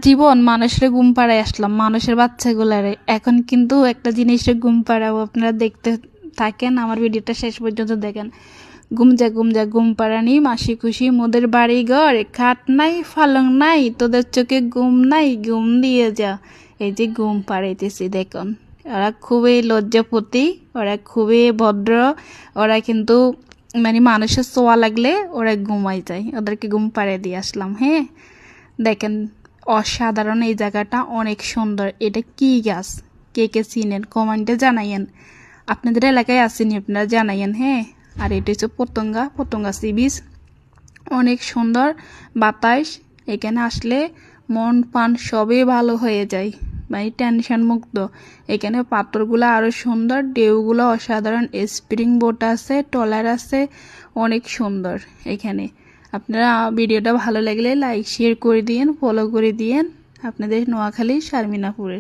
জীবন মানুষের ঘুম পাড়ায় আসলাম, মানুষের বাচ্চাগুলারে। এখন কিন্তু একটা জিনিসের ঘুম পাড়াবো, আপনারা দেখতে থাকেন, আমার ভিডিওটা শেষ পর্যন্ত দেখেন। ঘুম পাড়ানি মাসি খুশি, মোদের বাড়ি ঘর খাট নাই ফালং নাই, তোদের চোখে ঘুম নাই, ঘুম দিয়ে যা। এই যে ঘুম পাড়াইতেছি দেখুন, ওরা খুবই লজ্জাপতি, ওরা খুবই ভদ্র, ওরা কিন্তু মানে মানুষের ছোঁয়া লাগলে ওরা ঘুমাই যায়, ওদেরকে ঘুম পাড়িয়ে দিয়ে আসলাম। হ্যাঁ দেখেন, অসাধারণ এই জায়গাটা, অনেক সুন্দর। এটা কি গাছ, কে কে চিনেন কমেন্টে জানাইয়েন, আপনাদের এলাকায় আসেনি আপনারা জানাইয়েন। হ্যাঁ, আর এটা হচ্ছে পতঙ্গা সি বিচ, অনেক সুন্দর বাতাস। এখানে আসলে মন প্রাণ সবই ভালো হয়ে যায়, মানে টেনশন মুক্ত। এখানে পাথরগুলো আরও সুন্দর, ঢেউগুলো অসাধারণ, স্প্রিং বোট আছে, ট্রলার আছে, অনেক সুন্দর এখানে। আপনারা ভিডিওটা ভালো লাগলে লাইক শেয়ার করে দিয়েন, ফলো করে দিয়েন। আপনাদের নোয়াখালী শারমিনাপুরে।